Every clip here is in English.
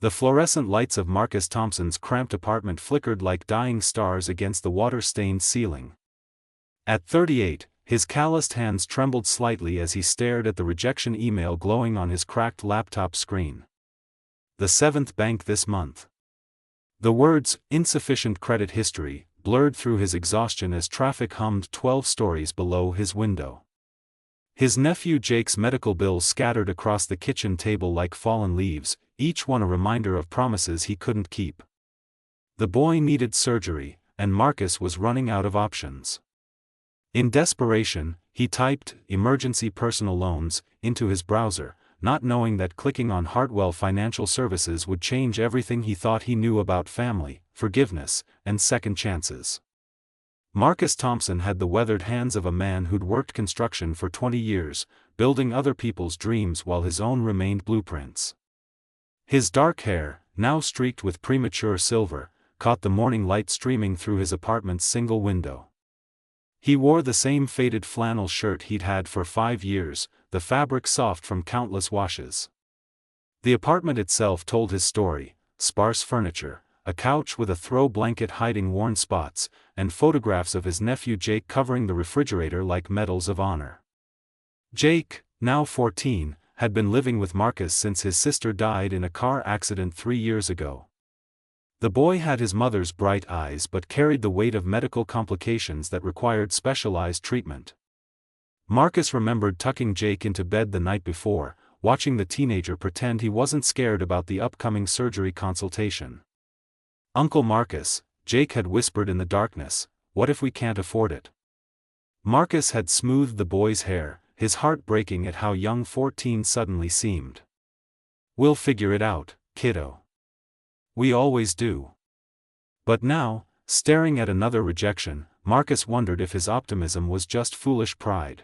The fluorescent lights of Marcus Thompson's cramped apartment flickered like dying stars against the water-stained ceiling. At 38, his calloused hands trembled slightly as he stared at the rejection email glowing on his cracked laptop screen. The 7th bank this month. The words, insufficient credit history, blurred through his exhaustion as traffic hummed 12 stories below his window. His nephew Jake's medical bills scattered across the kitchen table like fallen leaves, each one a reminder of promises he couldn't keep. The boy needed surgery, and Marcus was running out of options. In desperation, he typed "emergency personal loans" into his browser, not knowing that clicking on Hartwell Financial Services would change everything he thought he knew about family, forgiveness, and second chances. Marcus Thompson had the weathered hands of a man who'd worked construction for 20 years, building other people's dreams while his own remained blueprints. His dark hair, now streaked with premature silver, caught the morning light streaming through his apartment's single window. He wore the same faded flannel shirt he'd had for 5 years, the fabric soft from countless washes. The apartment itself told his story: sparse furniture, a couch with a throw blanket hiding worn spots, and photographs of his nephew Jake covering the refrigerator like medals of honor. Jake, now 14, had been living with Marcus since his sister died in a car accident 3 years ago. The boy had his mother's bright eyes but carried the weight of medical complications that required specialized treatment. Marcus remembered tucking Jake into bed the night before, watching the teenager pretend he wasn't scared about the upcoming surgery consultation. "Uncle Marcus," Jake had whispered in the darkness, "what if we can't afford it?" Marcus had smoothed the boy's hair, his heart breaking at how young 14 suddenly seemed. "We'll figure it out, kiddo. We always do." But now, staring at another rejection, Marcus wondered if his optimism was just foolish pride.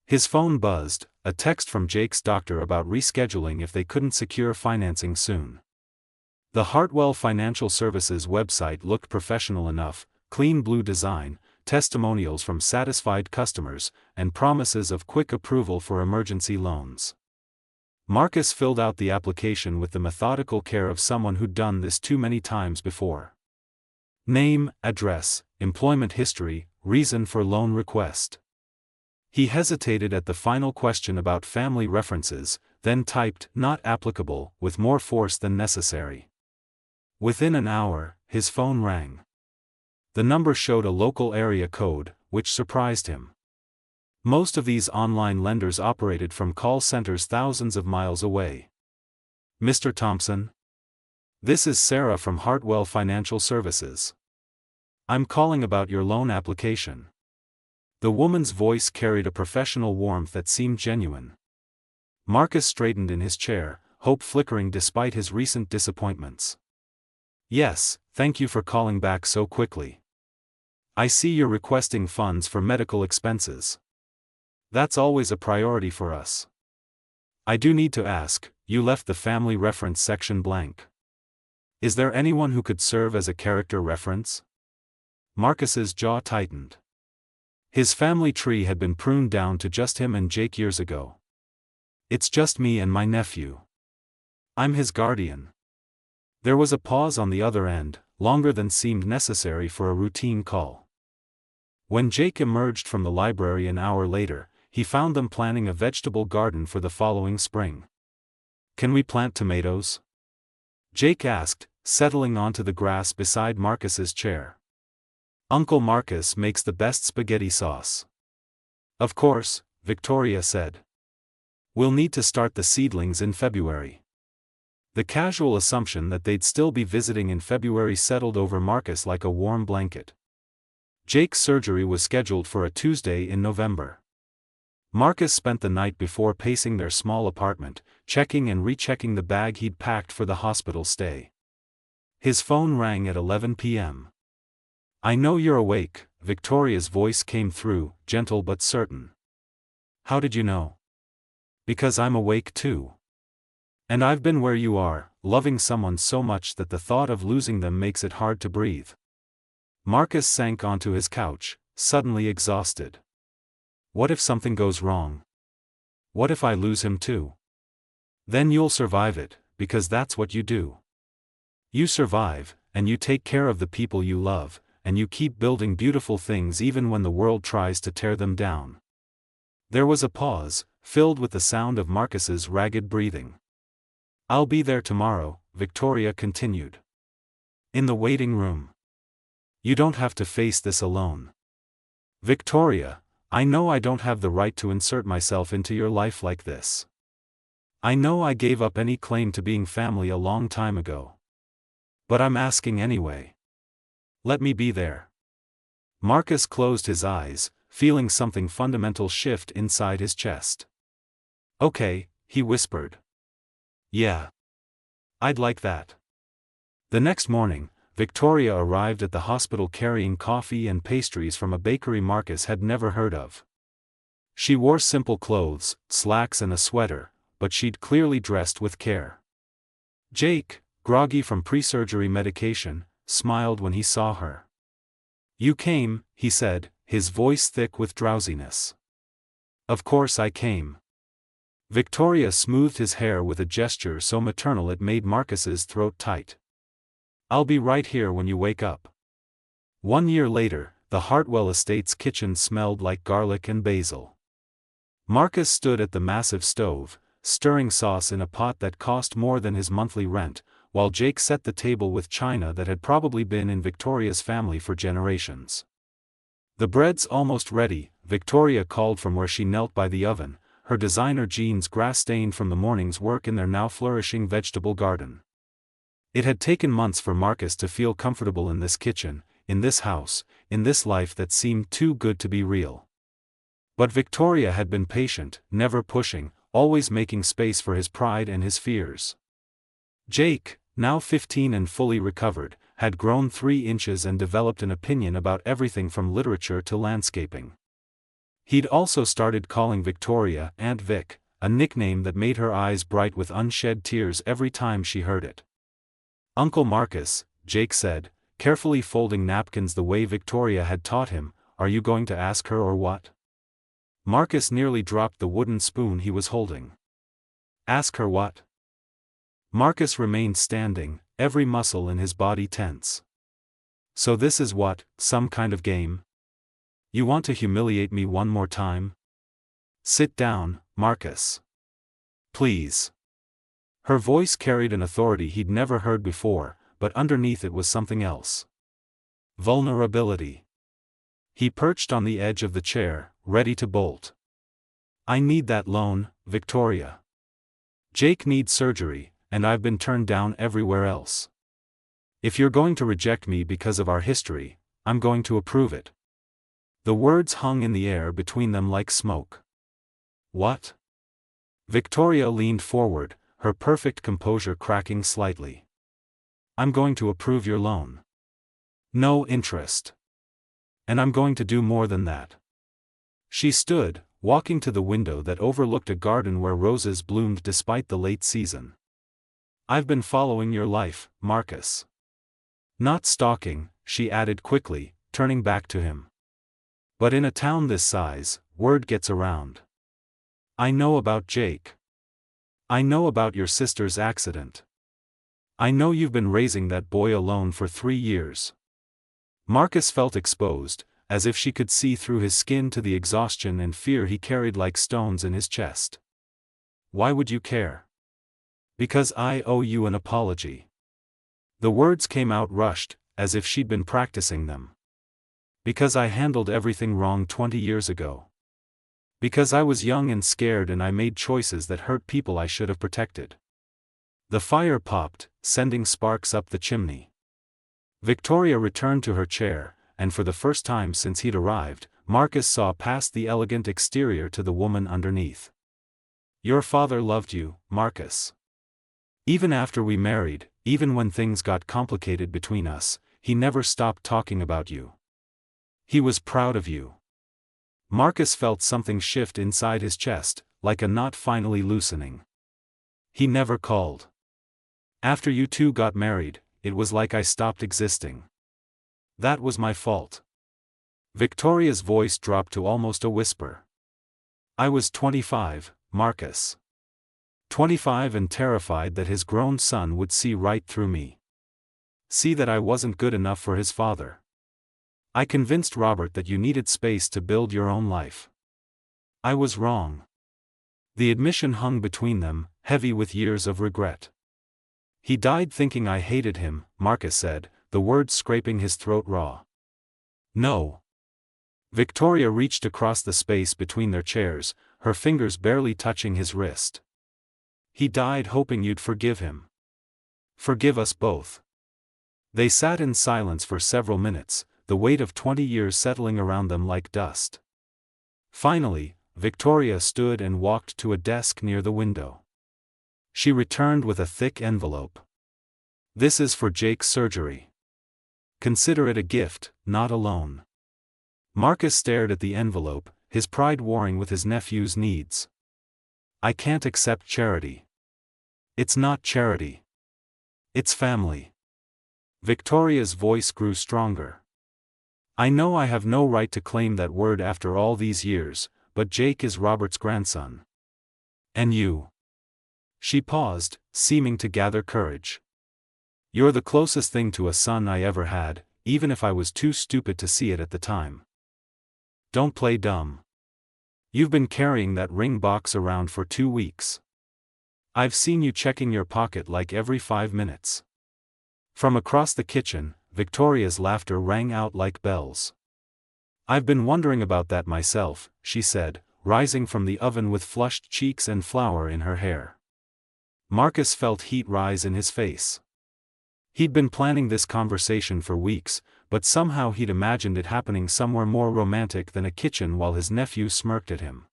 His phone buzzed, a text from Jake's doctor about rescheduling if they couldn't secure financing soon. The Hartwell Financial Services website looked professional enough: clean blue design, testimonials from satisfied customers, and promises of quick approval for emergency loans. Marcus filled out the application with the methodical care of someone who'd done this too many times before. Name, address, employment history, reason for loan request. He hesitated at the final question about family references, then typed "not applicable" with more force than necessary. Within an hour, his phone rang. The number showed a local area code, which surprised him. Most of these online lenders operated from call centers thousands of miles away. "Mr. Thompson? This is Sarah from Hartwell Financial Services. I'm calling about your loan application." The woman's voice carried a professional warmth that seemed genuine. Marcus straightened in his chair, hope flickering despite his recent disappointments. "Yes, thank you for calling back so quickly. I see you're requesting funds for medical expenses. That's always a priority for us. I do need to ask, you left the family reference section blank. Is there anyone who could serve as a character reference?" Marcus's jaw tightened. His family tree had been pruned down to just him and Jake years ago. "It's just me and my nephew. I'm his guardian." There was a pause on the other end, longer than seemed necessary for a routine call. When Jake emerged from the library an hour later, he found them planning a vegetable garden for the following spring. "Can we plant tomatoes?" Jake asked, settling onto the grass beside Marcus's chair. "Uncle Marcus makes the best spaghetti sauce." "Of course," Victoria said. "We'll need to start the seedlings in February." The casual assumption that they'd still be visiting in February settled over Marcus like a warm blanket. Jake's surgery was scheduled for a Tuesday in November. Marcus spent the night before pacing their small apartment, checking and rechecking the bag he'd packed for the hospital stay. His phone rang at 11 p.m. "I know you're awake," Victoria's voice came through, gentle but certain. "How did you know?" "Because I'm awake too. And I've been where you are, loving someone so much that the thought of losing them makes it hard to breathe." Marcus sank onto his couch, suddenly exhausted. "What if something goes wrong? What if I lose him too?" "Then you'll survive it," because that's what you do. You survive, and you take care of the people you love, and you keep building beautiful things even when the world tries to tear them down. There was a pause, filled with the sound of Marcus's ragged breathing. I'll be there tomorrow, Victoria continued. In the waiting room. You don't have to face this alone. Victoria, I know I don't have the right to insert myself into your life like this. I know I gave up any claim to being family a long time ago. But I'm asking anyway. Let me be there. Marcus closed his eyes, feeling something fundamental shift inside his chest. Okay, he whispered. Yeah. I'd like that. The next morning, Victoria arrived at the hospital carrying coffee and pastries from a bakery Marcus had never heard of. She wore simple clothes, slacks and a sweater, but she'd clearly dressed with care. Jake, groggy from pre-surgery medication, smiled when he saw her. You came, he said, his voice thick with drowsiness. Of course I came. Victoria smoothed his hair with a gesture so maternal it made Marcus's throat tight. I'll be right here when you wake up. 1 year later, the Hartwell Estates kitchen smelled like garlic and basil. Marcus stood at the massive stove, stirring sauce in a pot that cost more than his monthly rent, while Jake set the table with china that had probably been in Victoria's family for generations. The bread's almost ready, Victoria called from where she knelt by the oven, her designer jeans grass-stained from the morning's work in their now flourishing vegetable garden. It had taken months for Marcus to feel comfortable in this kitchen, in this house, in this life that seemed too good to be real. But Victoria had been patient, never pushing, always making space for his pride and his fears. Jake, now 15 and fully recovered, had grown 3 inches and developed an opinion about everything from literature to landscaping. He'd also started calling Victoria Aunt Vic, a nickname that made her eyes bright with unshed tears every time she heard it. Uncle Marcus, Jake said, carefully folding napkins the way Victoria had taught him, are you going to ask her or what? Marcus nearly dropped the wooden spoon he was holding. Ask her what? Marcus remained standing, every muscle in his body tense. So this is what, some kind of game? You want to humiliate me one more time? Sit down, Marcus. Please. Her voice carried an authority he'd never heard before, but underneath it was something else. Vulnerability. He perched on the edge of the chair, ready to bolt. I need that loan, Victoria. Jake needs surgery, and I've been turned down everywhere else. If you're going to reject me because of our history, I'm going to approve it. The words hung in the air between them like smoke. What? Victoria leaned forward, her perfect composure cracking slightly. I'm going to approve your loan. No interest. And I'm going to do more than that. She stood, walking to the window that overlooked a garden where roses bloomed despite the late season. I've been following your life, Marcus. Not stalking, she added quickly, turning back to him. But in a town this size, word gets around. I know about Jake. I know about your sister's accident. I know you've been raising that boy alone for 3 years. Marcus felt exposed, as if she could see through his skin to the exhaustion and fear he carried like stones in his chest. Why would you care? Because I owe you an apology. The words came out rushed, as if she'd been practicing them. Because I handled everything wrong 20 years ago. Because I was young and scared and I made choices that hurt people I should have protected. The fire popped, sending sparks up the chimney. Victoria returned to her chair, and for the first time since he'd arrived, Marcus saw past the elegant exterior to the woman underneath. Your father loved you, Marcus. Even after we married, even when things got complicated between us, he never stopped talking about you. He was proud of you. Marcus felt something shift inside his chest, like a knot finally loosening. He never called. After you two got married, it was like I stopped existing. That was my fault. Victoria's voice dropped to almost a whisper. I was 25, Marcus. 25 and terrified that his grown son would see right through me. See that I wasn't good enough for his father. I convinced Robert that you needed space to build your own life. I was wrong. The admission hung between them, heavy with years of regret. He died thinking I hated him, Marcus said, the words scraping his throat raw. No. Victoria reached across the space between their chairs, her fingers barely touching his wrist. He died hoping you'd forgive him. Forgive us both. They sat in silence for several minutes, the weight of 20 years settling around them like dust. Finally, Victoria stood and walked to a desk near the window. She returned with a thick envelope. This is for Jake's surgery. Consider it a gift, not a loan. Marcus stared at the envelope, his pride warring with his nephew's needs. I can't accept charity. It's not charity. It's family. Victoria's voice grew stronger. I know I have no right to claim that word after all these years, but Jake is Robert's grandson. And you. She paused, seeming to gather courage. You're the closest thing to a son I ever had, even if I was too stupid to see it at the time. Don't play dumb. You've been carrying that ring box around for 2 weeks. I've seen you checking your pocket like every 5 minutes. From across the kitchen, Victoria's laughter rang out like bells. I've been wondering about that myself, she said, rising from the oven with flushed cheeks and flour in her hair. Marcus felt heat rise in his face. He'd been planning this conversation for weeks, but somehow he'd imagined it happening somewhere more romantic than a kitchen while his nephew smirked at him.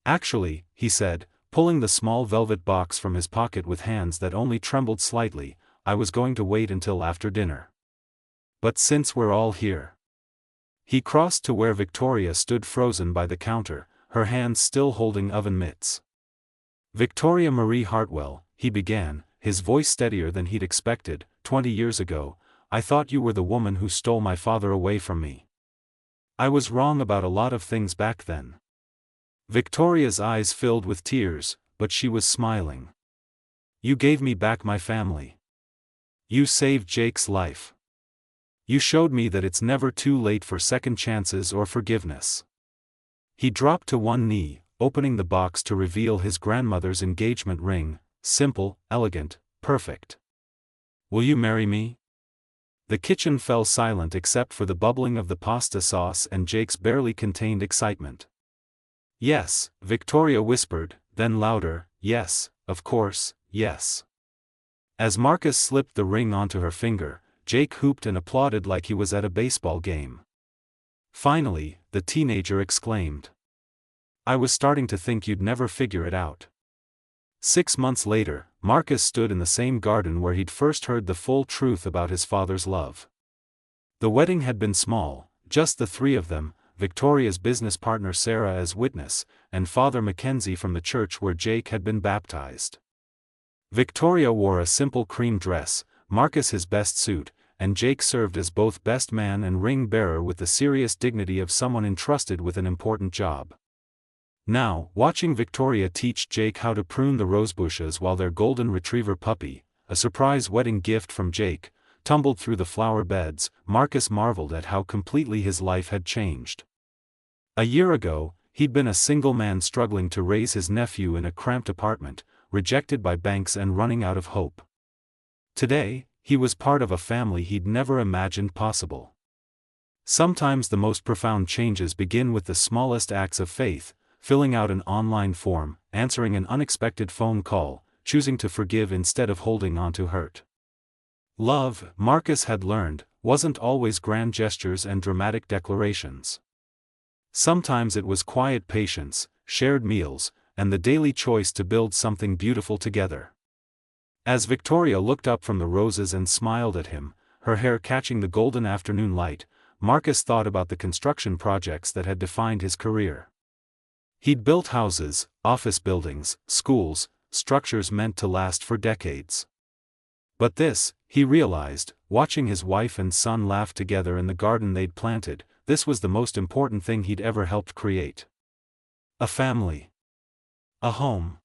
Actually, he said, pulling the small velvet box from his pocket with hands that only trembled slightly, I was going to wait until after dinner. But since we're all here. He crossed to where Victoria stood frozen by the counter, her hands still holding oven mitts. Victoria Marie Hartwell, he began, his voice steadier than he'd expected. 20 years ago, I thought you were the woman who stole my father away from me. I was wrong about a lot of things back then. Victoria's eyes filled with tears, but she was smiling. You gave me back my family. You saved Jake's life. You showed me that it's never too late for second chances or forgiveness. He dropped to one knee, opening the box to reveal his grandmother's engagement ring, simple, elegant, perfect. Will you marry me? The kitchen fell silent except for the bubbling of the pasta sauce and Jake's barely contained excitement. Yes, Victoria whispered, then louder, yes, of course, yes. As Marcus slipped the ring onto her finger, Jake hooped and applauded like he was at a baseball game. Finally, the teenager exclaimed. I was starting to think you'd never figure it out. 6 months later, Marcus stood in the same garden where he'd first heard the full truth about his father's love. The wedding had been small, just the 3 of them, Victoria's business partner Sarah as witness, and Father Mackenzie from the church where Jake had been baptized. Victoria wore a simple cream dress, Marcus his best suit, and Jake served as both best man and ring bearer with the serious dignity of someone entrusted with an important job. Now, watching Victoria teach Jake how to prune the rosebushes while their golden retriever puppy, a surprise wedding gift from Jake, tumbled through the flower beds, Marcus marveled at how completely his life had changed. A year ago, he'd been a single man struggling to raise his nephew in a cramped apartment, rejected by banks and running out of hope. Today, he was part of a family he'd never imagined possible. Sometimes the most profound changes begin with the smallest acts of faith, filling out an online form, answering an unexpected phone call, choosing to forgive instead of holding on to hurt. Love, Marcus had learned, wasn't always grand gestures and dramatic declarations. Sometimes it was quiet patience, shared meals, and the daily choice to build something beautiful together. As Victoria looked up from the roses and smiled at him, her hair catching the golden afternoon light, Marcus thought about the construction projects that had defined his career. He'd built houses, office buildings, schools, structures meant to last for decades. But this, he realized, watching his wife and son laugh together in the garden they'd planted, this was the most important thing he'd ever helped create. A family. A home.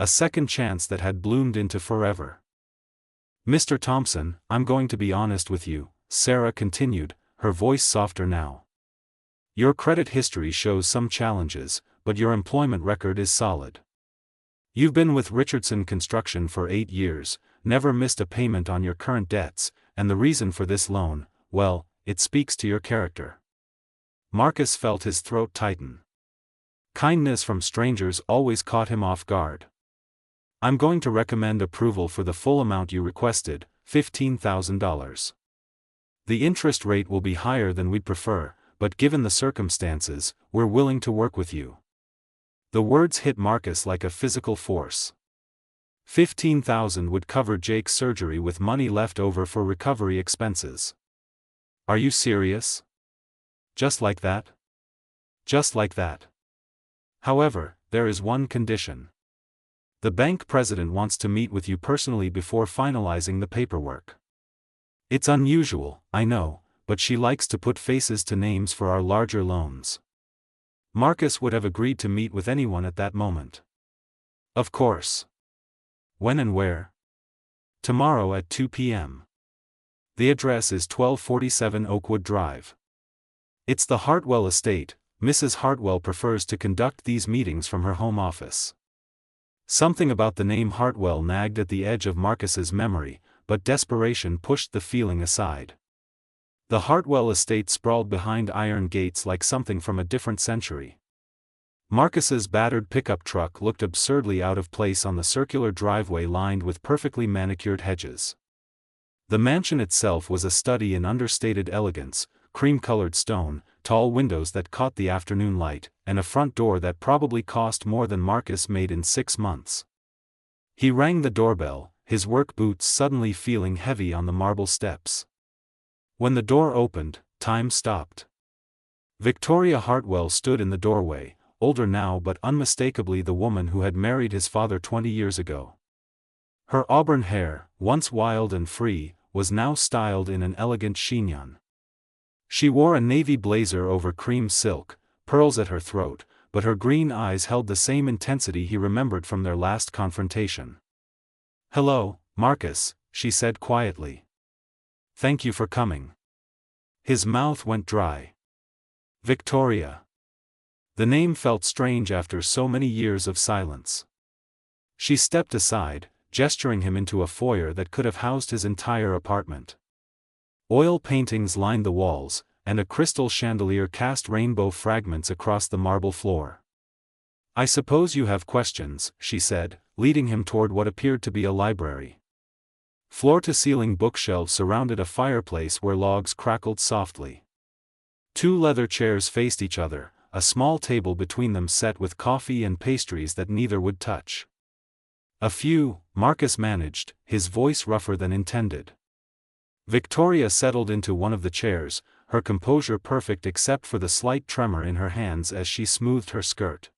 A second chance that had bloomed into forever. "Mr. Thompson, I'm going to be honest with you," Sarah continued, her voice softer now. "Your credit history shows some challenges, but your employment record is solid. You've been with Richardson Construction for 8 years, never missed a payment on your current debts, and the reason for this loan, well, it speaks to your character." Marcus felt his throat tighten. Kindness from strangers always caught him off guard. "I'm going to recommend approval for the full amount you requested, $15,000. The interest rate will be higher than we'd prefer, but given the circumstances, we're willing to work with you." The words hit Marcus like a physical force. $15,000 would cover Jake's surgery with money left over for recovery expenses. "Are you serious? Just like that?" "Just like that. However, there is one condition. The bank president wants to meet with you personally before finalizing the paperwork. It's unusual, I know, but she likes to put faces to names for our larger loans." Marcus would have agreed to meet with anyone at that moment. "Of course. When and where?" "Tomorrow at 2 p.m. The address is 1247 Oakwood Drive. It's the Hartwell estate. Mrs. Hartwell prefers to conduct these meetings from her home office." Something about the name Hartwell nagged at the edge of Marcus's memory, but desperation pushed the feeling aside. The Hartwell estate sprawled behind iron gates like something from a different century. Marcus's battered pickup truck looked absurdly out of place on the circular driveway lined with perfectly manicured hedges. The mansion itself was a study in understated elegance, cream-colored stone, tall windows that caught the afternoon light, and a front door that probably cost more than Marcus made in 6 months. He rang the doorbell, his work boots suddenly feeling heavy on the marble steps. When the door opened, time stopped. Victoria Hartwell stood in the doorway, older now but unmistakably the woman who had married his father 20 years ago. Her auburn hair, once wild and free, was now styled in an elegant chignon. She wore a navy blazer over cream silk, pearls at her throat, but her green eyes held the same intensity he remembered from their last confrontation. "Hello, Marcus," she said quietly. "Thank you for coming." His mouth went dry. Victoria. The name felt strange after so many years of silence. She stepped aside, gesturing him into a foyer that could have housed his entire apartment. Oil paintings lined the walls, and a crystal chandelier cast rainbow fragments across the marble floor. "I suppose you have questions," she said, leading him toward what appeared to be a library. Floor-to-ceiling bookshelves surrounded a fireplace where logs crackled softly. 2 leather chairs faced each other, a small table between them set with coffee and pastries that neither would touch. "A few," Marcus managed, his voice rougher than intended. Victoria settled into one of the chairs, her composure perfect except for the slight tremor in her hands as she smoothed her skirt.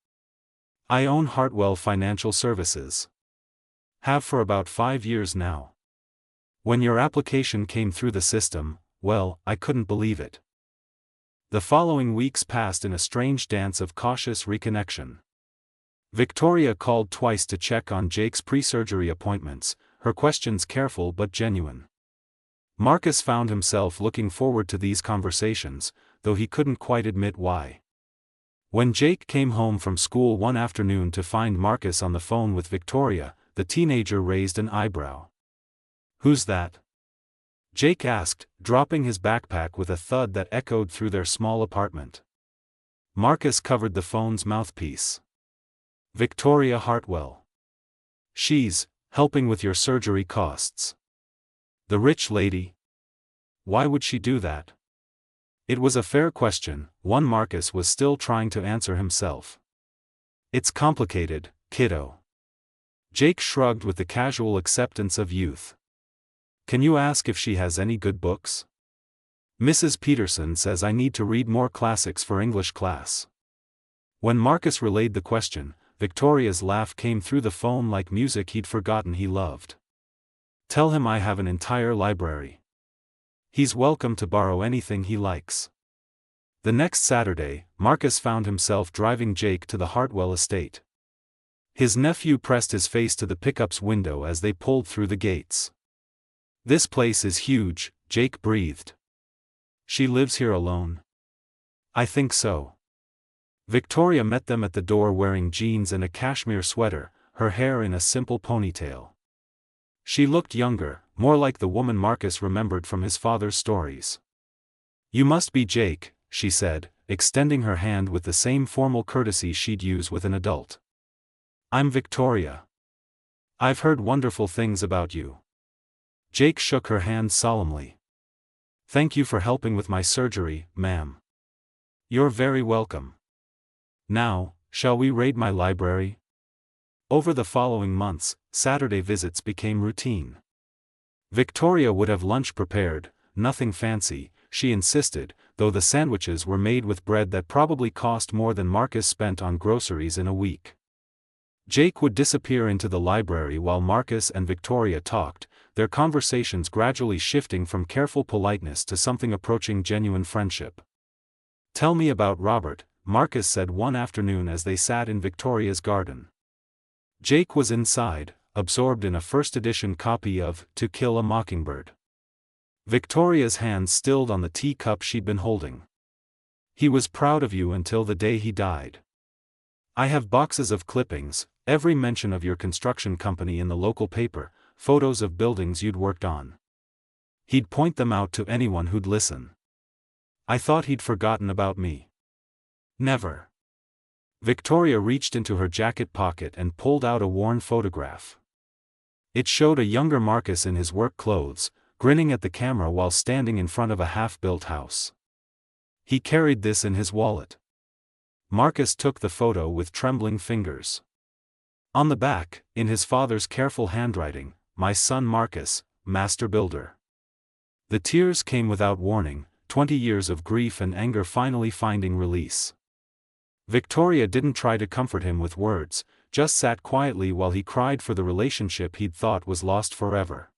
"I own Hartwell Financial Services. Have for about 5 years now. When your application came through the system, well, I couldn't believe it." The following weeks passed in a strange dance of cautious reconnection. Victoria called twice to check on Jake's pre-surgery appointments, her questions careful but genuine. Marcus found himself looking forward to these conversations, though he couldn't quite admit why. When Jake came home from school one afternoon to find Marcus on the phone with Victoria, the teenager raised an eyebrow. "Who's that?" Jake asked, dropping his backpack with a thud that echoed through their small apartment. Marcus covered the phone's mouthpiece. "Victoria Hartwell. She's helping with your surgery costs." "The rich lady? Why would she do that?" It was a fair question, one Marcus was still trying to answer himself. "It's complicated, kiddo." Jake shrugged with the casual acceptance of youth. "Can you ask if she has any good books? Mrs. Peterson says I need to read more classics for English class." When Marcus relayed the question, Victoria's laugh came through the phone like music he'd forgotten he loved. "Tell him I have an entire library. He's welcome to borrow anything he likes." The next Saturday, Marcus found himself driving Jake to the Hartwell estate. His nephew pressed his face to the pickup's window as they pulled through the gates. "This place is huge," Jake breathed. "She lives here alone?" "I think so." Victoria met them at the door wearing jeans and a cashmere sweater, her hair in a simple ponytail. She looked younger, more like the woman Marcus remembered from his father's stories. "You must be Jake," she said, extending her hand with the same formal courtesy she'd use with an adult. "I'm Victoria. I've heard wonderful things about you." Jake shook her hand solemnly. "Thank you for helping with my surgery, ma'am." "You're very welcome. Now, shall we raid my library?" Over the following months, Saturday visits became routine. Victoria would have lunch prepared, nothing fancy, she insisted, though the sandwiches were made with bread that probably cost more than Marcus spent on groceries in a week. Jake would disappear into the library while Marcus and Victoria talked, their conversations gradually shifting from careful politeness to something approaching genuine friendship. "Tell me about Robert," Marcus said one afternoon as they sat in Victoria's garden. Jake was inside, absorbed in a first-edition copy of To Kill a Mockingbird. Victoria's hands stilled on the teacup she'd been holding. "He was proud of you until the day he died. I have boxes of clippings, every mention of your construction company in the local paper, photos of buildings you'd worked on. He'd point them out to anyone who'd listen. I thought he'd forgotten about me." "Never." Victoria reached into her jacket pocket and pulled out a worn photograph. It showed a younger Marcus in his work clothes, grinning at the camera while standing in front of a half-built house. He carried this in his wallet. Marcus took the photo with trembling fingers. On the back, in his father's careful handwriting, "My son Marcus, master builder." The tears came without warning, 20 years of grief and anger finally finding release. Victoria didn't try to comfort him with words, just sat quietly while he cried for the relationship he'd thought was lost forever.